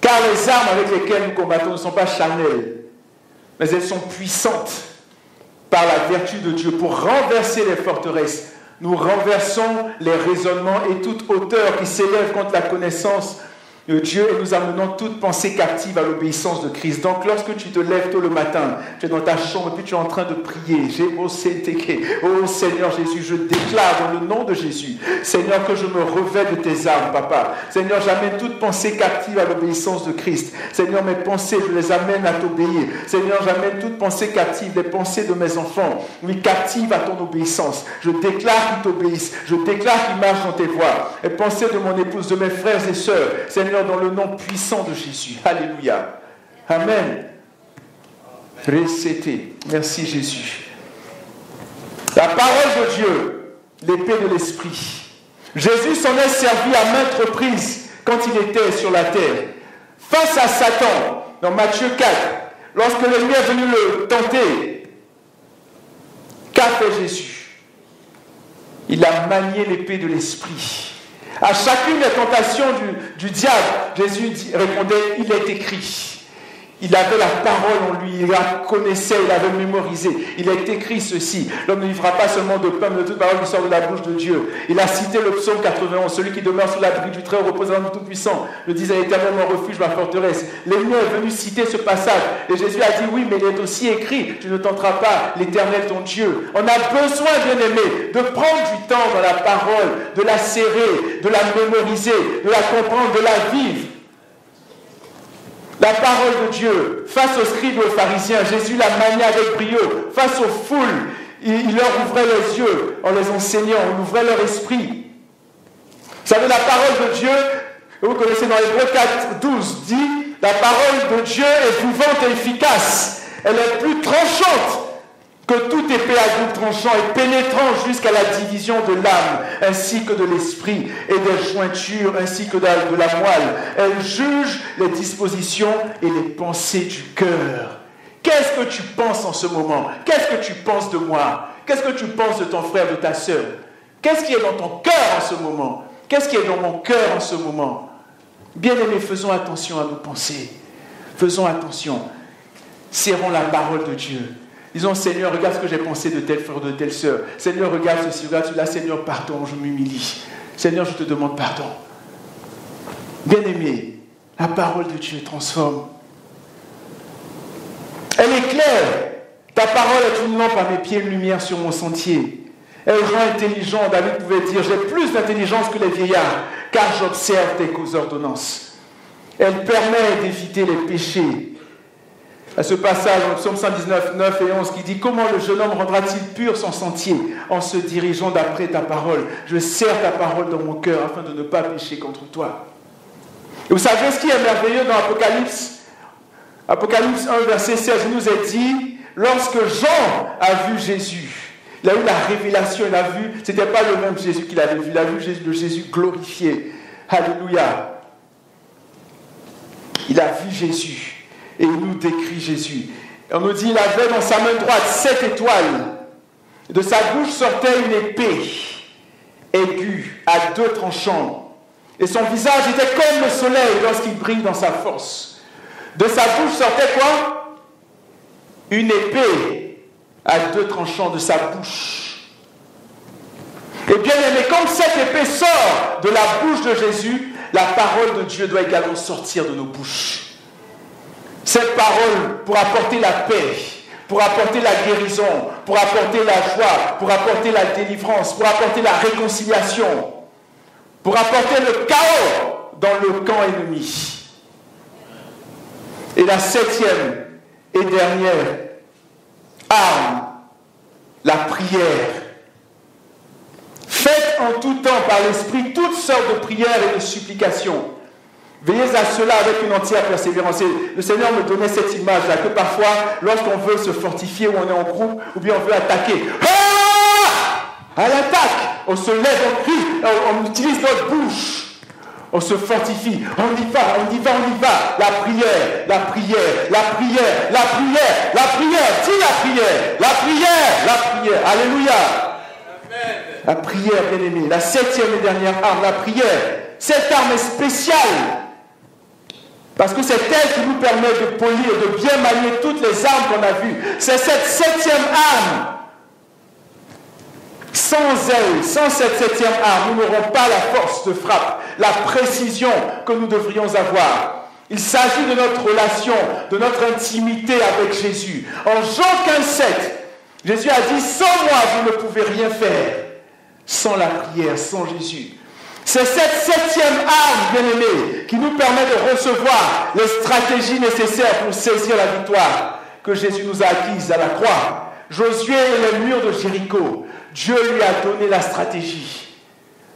Car les armes avec lesquelles nous combattons ne sont pas charnelles, mais elles sont puissantes par la vertu de Dieu pour renverser les forteresses. Nous renversons les raisonnements et toute hauteur qui s'élève contre la connaissance de Dieu et nous amenons toute pensée captive à l'obéissance de Christ. Donc lorsque tu te lèves tôt le matin, tu es dans ta chambre et puis tu es en train de prier. Oh Seigneur Jésus, je déclare dans le nom de Jésus, Seigneur, que je me revêt de tes armes, Papa. Seigneur, j'amène toute pensée captive à l'obéissance de Christ. Seigneur, mes pensées, je les amène à t'obéir. Seigneur, j'amène toute pensée captive, les pensées de mes enfants, oui, captive à ton obéissance. Je déclare qu'ils t'obéissent. Je déclare qu'ils marchent dans tes voies. Les pensées de mon épouse, de mes frères et sœurs, Seigneur, dans le nom puissant de Jésus. Alléluia. Amen. Recété. Merci Jésus. La parole de Dieu, l'épée de l'esprit. Jésus s'en est servi à maintes reprises quand il était sur la terre. Face à Satan, dans Matthieu 4, lorsque l'ennemi est venu le tenter, qu'a fait Jésus? Il a manié l'épée de l'esprit. À chacune des tentations du diable, Jésus répondait, il est écrit. Il avait la parole en lui, il la connaissait, il l'avait mémorisée. Il est écrit ceci, l'homme ne vivra pas seulement de pain, mais de toute parole qui sort de la bouche de Dieu. Il a cité le psaume 91, celui qui demeure sous l'abri du Très-Haut repose dans le Tout-Puissant. Le disait l'Éternel, mon refuge, ma forteresse. L'ennemi est venu citer ce passage. Et Jésus a dit, oui, mais il est aussi écrit, tu ne tenteras pas l'Éternel ton Dieu. On a besoin, bien-aimé, de prendre du temps dans la parole, de la serrer, de la mémoriser, de la comprendre, de la vivre. La parole de Dieu, face aux scribes et aux pharisiens, Jésus la maniait avec brio. Face aux foules, il leur ouvrait les yeux en les enseignant, il ouvrait leur esprit. Vous savez, la parole de Dieu, vous connaissez dans Hébreux 4, 12, dit, la parole de Dieu est vivante et efficace. Elle est plus tranchante que toute épée à double tranchant et pénétrant jusqu'à la division de l'âme, ainsi que de l'esprit, et des jointures, ainsi que de la moelle. Elle juge les dispositions et les pensées du cœur. Qu'est-ce que tu penses en ce moment? Qu'est-ce que tu penses de moi? Qu'est-ce que tu penses de ton frère, de ta sœur? Qu'est-ce qui est dans ton cœur en ce moment? Qu'est-ce qui est dans mon cœur en ce moment? Bien-aimés, faisons attention à nos pensées. Faisons attention. Serrons la parole de Dieu. Disons, Seigneur, regarde ce que j'ai pensé de tel frère, de telle sœur. Seigneur, regarde ceci, regarde cela. Seigneur, pardon, je m'humilie. Seigneur, je te demande pardon. Bien-aimé, la parole de Dieu transforme. Elle est claire. Ta parole est une lampe à mes pieds, une lumière sur mon sentier. Elle rend intelligent. David pouvait dire, j'ai plus d'intelligence que les vieillards, car j'observe tes ordonnances. Elle permet d'éviter les péchés. À ce passage, dans le psaume 119, 9 et 11, qui dit « Comment le jeune homme rendra-t-il pur son sentier en se dirigeant d'après ta parole? Je serre ta parole dans mon cœur afin de ne pas pécher contre toi. » Et vous savez ce qui est merveilleux dans Apocalypse? Apocalypse 1, verset 16, il nous est dit « Lorsque Jean a vu Jésus, il a eu la révélation, il a vu, ce n'était pas le même Jésus qu'il avait vu, il a vu le Jésus glorifié. Alléluia. Il a vu Jésus. Et il nous décrit Jésus. Et on nous dit, il avait dans sa main droite 7 étoiles. De sa bouche sortait une épée aiguë à 2 tranchants. Et son visage était comme le soleil lorsqu'il brille dans sa force. De sa bouche sortait quoi? Une épée à 2 tranchants de sa bouche. Et bien aimé, comme cette épée sort de la bouche de Jésus, la parole de Dieu doit également sortir de nos bouches. Cette parole pour apporter la paix, pour apporter la guérison, pour apporter la joie, pour apporter la délivrance, pour apporter la réconciliation, pour apporter le chaos dans le camp ennemi. Et la 7e et dernière arme, la prière. Faites en tout temps par l'Esprit toutes sortes de prières et de supplications. Veillez à cela avec une entière persévérance. Et le Seigneur me donnait cette image-là, que parfois, lorsqu'on veut se fortifier ou on est en groupe, ou bien on veut attaquer, à l'attaque, on se lève, on crie, on utilise notre bouche, on se fortifie, on y va, on y va, on y va. La prière, la prière, la prière, la prière, la prière, dis la prière, la prière, la prière, alléluia. Amen. La prière, bien aimé, la 7e et dernière arme, la prière. Cette arme est spéciale, parce que c'est elle qui nous permet de polir, de bien manier toutes les armes qu'on a vues. C'est cette 7e arme. Sans elle, sans cette 7e arme, nous n'aurons pas la force de frappe, la précision que nous devrions avoir. Il s'agit de notre relation, de notre intimité avec Jésus. En Jean 15,7, Jésus a dit, sans moi, vous ne pouvez rien faire. Sans la prière, sans Jésus. C'est cette 7e arme, bien-aimée, qui nous permet de recevoir les stratégies nécessaires pour saisir la victoire que Jésus nous a acquise à la croix. Josué et les murs de Jéricho, Dieu lui a donné la stratégie.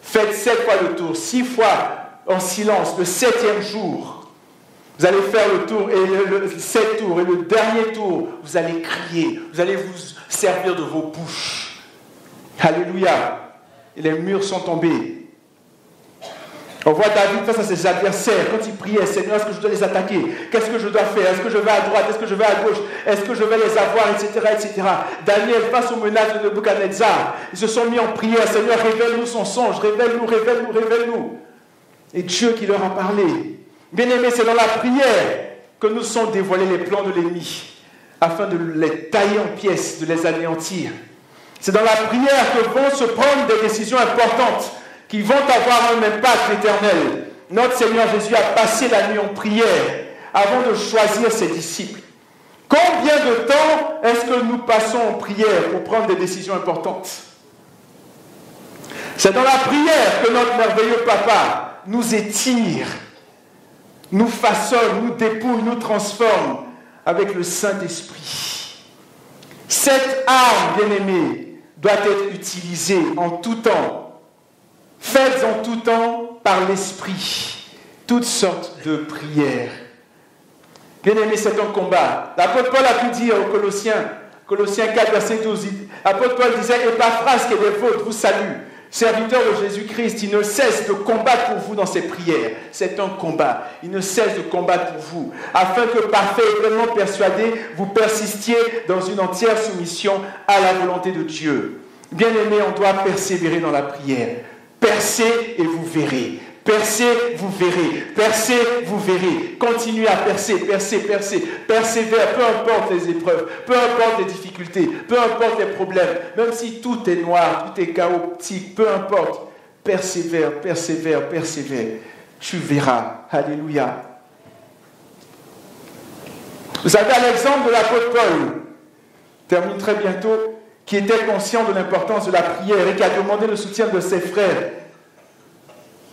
Faites 7 fois le tour, 6 fois en silence, le 7e jour. Vous allez faire le tour, et le 7 tours, et le dernier tour, vous allez crier, vous allez vous servir de vos bouches. Alléluia. Et les murs sont tombés. On voit David face à ses adversaires, quand il priait, Seigneur, est-ce que je dois les attaquer? Qu'est-ce que je dois faire? Est-ce que je vais à droite? Est-ce que je vais à gauche? Est-ce que je vais les avoir? Etc. etc. Daniel, face aux menaces de Nebuchadnezzar, ils se sont mis en prière. Seigneur, révèle-nous son songe, révèle-nous, révèle-nous, révèle-nous. Et Dieu qui leur a parlé. Bien-aimés, c'est dans la prière que nous sont dévoilés les plans de l'ennemi, afin de les tailler en pièces, de les anéantir. C'est dans la prière que vont se prendre des décisions importantes, qui vont avoir un impact éternel. Notre Seigneur Jésus a passé la nuit en prière avant de choisir ses disciples. Combien de temps est-ce que nous passons en prière pour prendre des décisions importantes? C'est dans la prière que notre merveilleux Papa nous étire, nous façonne, nous dépouille, nous transforme avec le Saint-Esprit. Cette arme, bien-aimée, doit être utilisée en tout temps. Faites en tout temps par l'Esprit toutes sortes de prières. Bien-aimés, c'est un combat. L'apôtre Paul a pu dire aux Colossiens 4, verset 12, l'apôtre Paul disait, Épaphras, qui est des vôtres, vous salue. Serviteur de Jésus-Christ, il ne cesse de combattre pour vous dans ses prières. C'est un combat. Il ne cesse de combattre pour vous, afin que, parfait et pleinement persuadé, vous persistiez dans une entière soumission à la volonté de Dieu. Bien-aimés, on doit persévérer dans la prière. Percez et vous verrez. Percez, vous verrez. Percez, vous verrez. Continuez à percer, percez, percez. Persévère, peu importe les épreuves, peu importe les difficultés, peu importe les problèmes. Même si tout est noir, tout est chaotique, peu importe. Persévère, persévère, persévère. Tu verras. Alléluia. Vous avez l'exemple de l'apôtre Paul, termine très bientôt, qui était conscient de l'importance de la prière et qui a demandé le soutien de ses frères.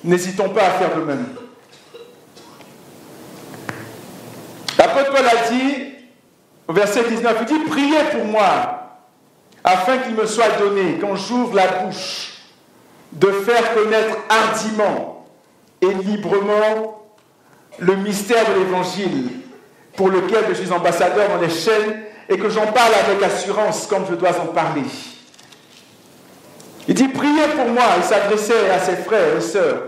N'hésitons pas à faire de même. L'apôtre Paul a dit, au verset 19, il dit, priez pour moi, afin qu'il me soit donné, quand j'ouvre la bouche, de faire connaître hardiment et librement le mystère de l'Évangile, pour lequel je suis ambassadeur dans les chaînes, et que j'en parle avec assurance comme je dois en parler. Il dit, priez pour moi. Il s'adressait à ses frères et sœurs.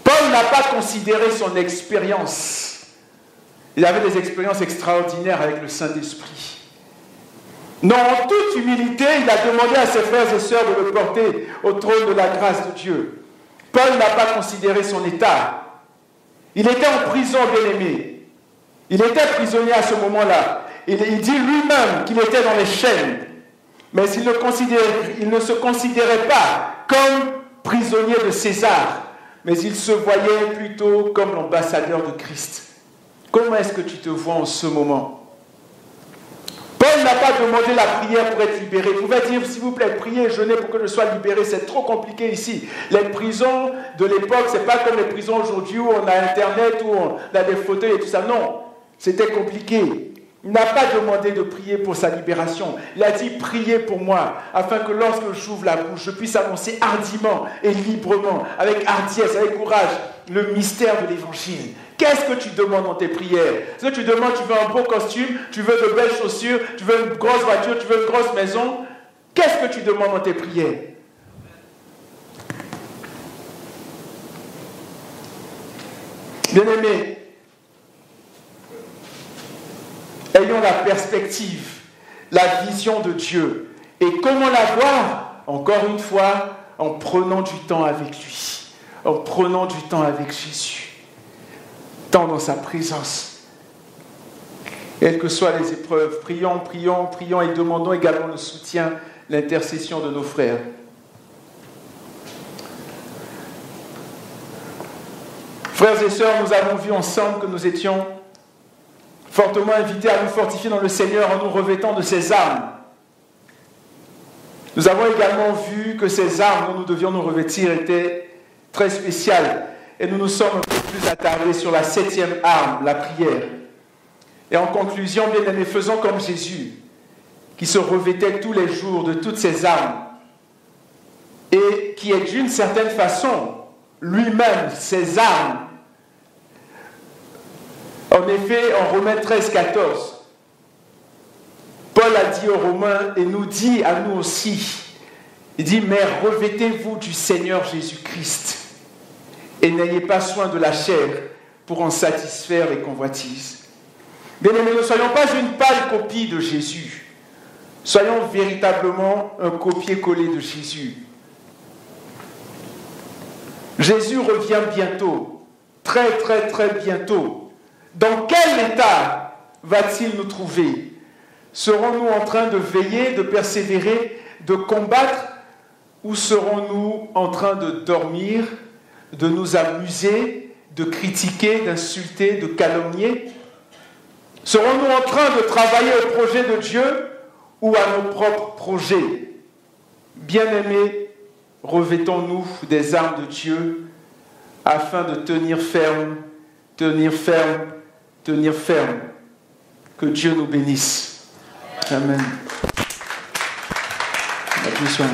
Paul n'a pas considéré son expérience. Il avait des expériences extraordinaires avec le Saint-Esprit. Non, en toute humilité, il a demandé à ses frères et sœurs de le porter au trône de la grâce de Dieu. Paul n'a pas considéré son état. Il était en prison, bien-aimé. Il était prisonnier à ce moment-là. Il dit lui-même qu'il était dans les chaînes. Mais il ne se considérait pas comme prisonnier de César, mais il se voyait plutôt comme l'ambassadeur de Christ. Comment est-ce que tu te vois en ce moment? Paul n'a pas demandé la prière pour être libéré. Il pouvait dire, s'il vous plaît, priez, jeûnez pour que je sois libéré. C'est trop compliqué ici. Les prisons de l'époque, ce n'est pas comme les prisons aujourd'hui où on a Internet, où on a des fauteuils et tout ça. Non, c'était compliqué. Il n'a pas demandé de prier pour sa libération. Il a dit, priez pour moi, afin que lorsque j'ouvre la bouche, je puisse annoncer hardiment et librement, avec hardiesse, avec courage, le mystère de l'Évangile. Qu'est-ce que tu demandes dans tes prières? Est-ce que tu demandes, tu veux un beau costume, tu veux de belles chaussures, tu veux une grosse voiture, tu veux une grosse maison? Qu'est-ce que tu demandes dans tes prières? Bien-aimés, ayons la perspective, la vision de Dieu. Et comment la voir? Encore une fois, en prenant du temps avec lui, en prenant du temps avec Jésus, temps dans sa présence. Quelles que soient les épreuves, prions, prions, prions et demandons également le soutien, l'intercession de nos frères. Frères et sœurs, nous avons vu ensemble que nous étions fortement invités à nous fortifier dans le Seigneur en nous revêtant de ses armes. Nous avons également vu que ces armes dont nous devions nous revêtir étaient très spéciales. Et nous nous sommes un peu plus attardés sur la 7e arme, la prière. Et en conclusion, bien aimés, faisons comme Jésus, qui se revêtait tous les jours de toutes ces armes, et qui est d'une certaine façon, lui-même, ses armes. En effet, en Romains 13, 14, Paul a dit aux Romains et nous dit à nous aussi, il dit, mais revêtez-vous du Seigneur Jésus-Christ et n'ayez pas soin de la chair pour en satisfaire les convoitises. Bien-aimés, ne soyons pas une pâle copie de Jésus. Soyons véritablement un copier-coller de Jésus. Jésus revient bientôt, très très très bientôt. Dans quel état va-t-il nous trouver? Serons-nous en train de veiller, de persévérer, de combattre, ou serons-nous en train de dormir, de nous amuser, de critiquer, d'insulter, de calomnier? Serons-nous en train de travailler au projet de Dieu ou à nos propres projets? Bien-aimés, revêtons-nous des armes de Dieu afin de tenir ferme, tenir ferme, tenir ferme. Que Dieu nous bénisse. Amen. Applaudissements.